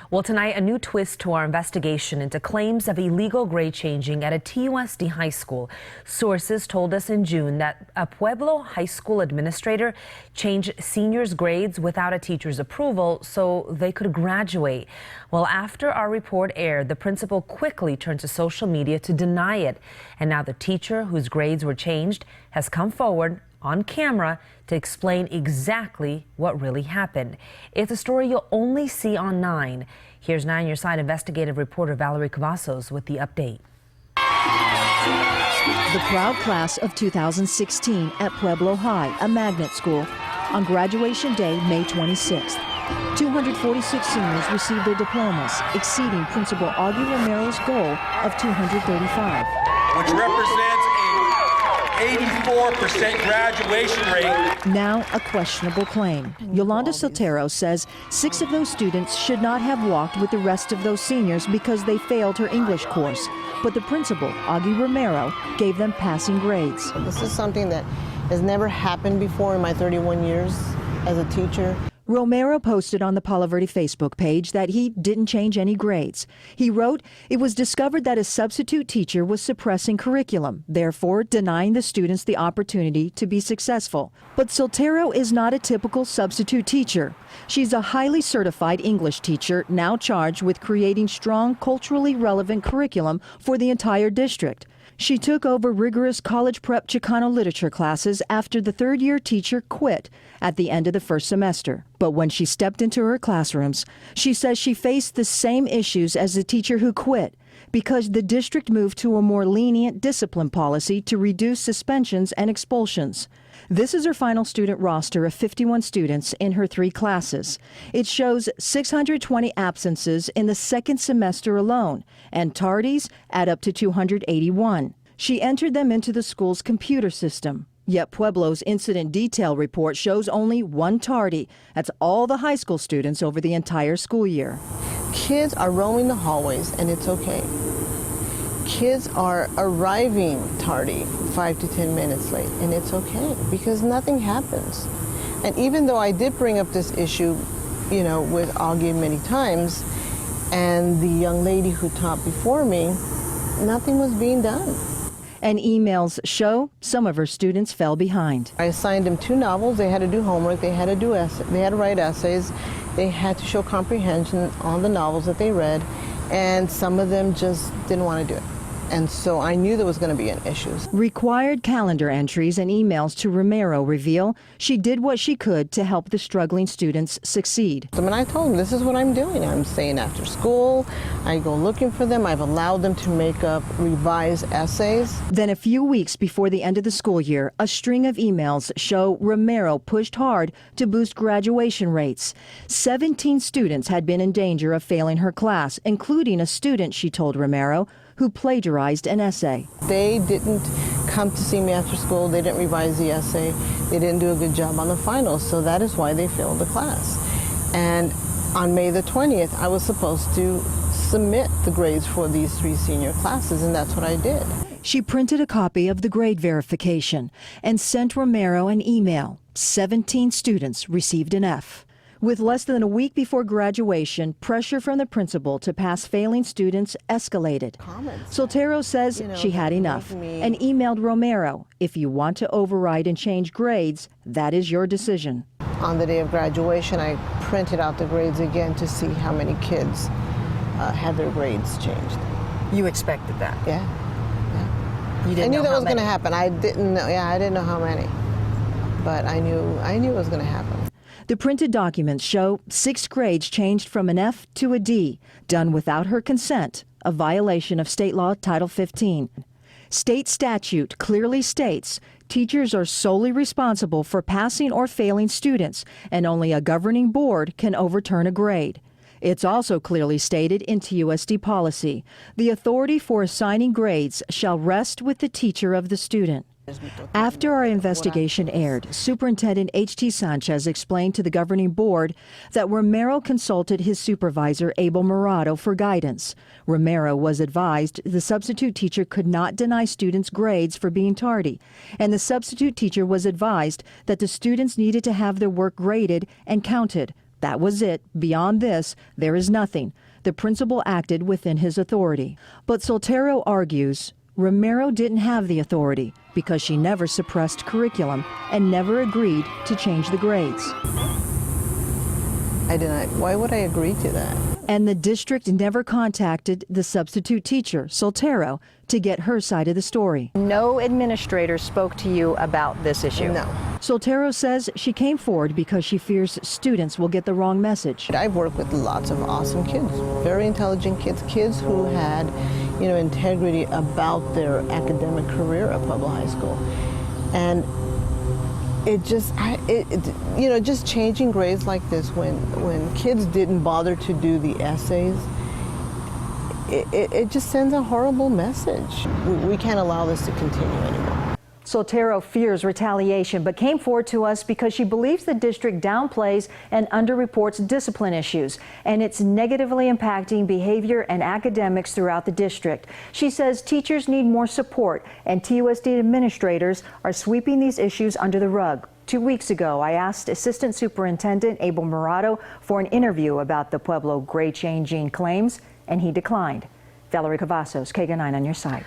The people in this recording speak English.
Well, tonight, a new twist to our investigation into claims of illegal grade changing at a TUSD high school. Sources told us in June that a Pueblo High School administrator changed seniors' grades without a teacher's approval so they could graduate. Well, after our report aired, the principal quickly turned to social media to deny it. And now the teacher whose grades were changed has come forward on camera to explain exactly what really happened. It's a story you'll only see on 9. Here's 9 on Your Side investigative reporter Valerie Cavazos with the update. The proud class of 2016 at Pueblo High, a magnet school, on graduation day, May 26th. 246 seniors received their diplomas, exceeding Principal Augie Romero's goal of 235. Which represents an 84% graduation rate. Now a questionable claim. Yolanda Soltero says 6 of those students should not have walked with the rest of those seniors because they failed her English course. But the principal, Augie Romero, gave them passing grades. This is something that has never happened before in my 31 years as a teacher. Romero posted on the Palo Verde Facebook page that he didn't change any grades. He wrote, "It was discovered that a substitute teacher was suppressing curriculum, therefore denying the students the opportunity to be successful." But Soltero is not a typical substitute teacher. She's a highly certified English teacher now charged with creating strong, culturally relevant curriculum for the entire district. She took over rigorous college prep Chicano literature classes after the third-year teacher quit at the end of the first semester. But when she stepped into her classrooms, she says she faced the same issues as the teacher who quit because the district moved to a more lenient discipline policy to reduce suspensions and expulsions. This is her final student roster of 51 students in her 3 classes. It shows 620 absences in the second semester alone, and tardies add up to 281. She entered them into the school's computer system. Yet Pueblo's incident detail report shows only 1 tardy. That's all the high school students over the entire school year. Kids are roaming the hallways, and it's okay. Kids are arriving tardy, 5 to 10 minutes late, and it's okay because nothing happens. And even though I did bring up this issue, with Augie many times, and the young lady who taught before me, nothing was being done. And emails show some of her students fell behind. I assigned them 2 novels. They had to do homework. They had to do they had to write essays. They had to show comprehension on the novels that they read, and some of them just didn't want to do it. And so I knew there was going to be an issue. Required calendar entries and emails to Romero reveal she did what she could to help the struggling students succeed. So when I told them, this is what I'm doing. I'm staying after school. I go looking for them. I've allowed them to make up revised essays. Then a few weeks before the end of the school year, a string of emails show Romero pushed hard to boost graduation rates. 17 students had been in danger of failing her class, including a student, she told Romero, who plagiarized an essay. They didn't come to see me after school. They didn't revise the essay. They didn't do a good job on the finals, so that is why they failed the class. And on May the 20th, I was supposed to submit the grades for these 3 senior classes, and that's what I did. She printed a copy of the grade verification and sent Romero an email. 17 students received an F. With less than a week before graduation, pressure from the principal to pass failing students escalated. Soltero says she had enough and emailed Romero, "If you want to override and change grades, that is your decision." On the day of graduation, I printed out the grades again to see how many kids had their grades changed. You expected that? Yeah. You didn't I knew know that how was going to many? happen. I didn't know how many, but I knew it was going to happen. The printed documents show 6 grades changed from an F to a D, done without her consent, a violation of state law Title 15. State statute clearly states teachers are solely responsible for passing or failing students, and only a governing board can overturn a grade. It's also clearly stated in TUSD policy. The authority for assigning grades shall rest with the teacher of the student. After our investigation aired, Superintendent H.T. Sanchez explained to the governing board that Romero consulted his supervisor, Abel Morado, for guidance. Romero was advised the substitute teacher could not deny students grades for being tardy, and the substitute teacher was advised that the students needed to have their work graded and counted. That was it. Beyond this, there is nothing. The principal acted within his authority. But Soltero argues Romero didn't have the authority because she never suppressed curriculum and never agreed to change the grades. I denied. Why would I agree to that? And the district never contacted the substitute teacher, Soltero, to get her side of the story. No administrator spoke to you about this issue? No. Soltero says she came forward because she fears students will get the wrong message. I've worked with lots of awesome kids, very intelligent kids, kids who had, integrity about their academic career at Pueblo High School. And it just, just changing grades like this when kids didn't bother to do the essays, it just sends a horrible message. We can't allow this to continue anymore. Soltero fears retaliation, but came forward to us because she believes the district downplays and underreports discipline issues, and it's negatively impacting behavior and academics throughout the district. She says teachers need more support, and TUSD administrators are sweeping these issues under the rug. 2 weeks ago, I asked Assistant Superintendent Abel Murado for an interview about the Pueblo grade-changing claims, and he declined. Valerie Cavazos, KGUN-9 on your side.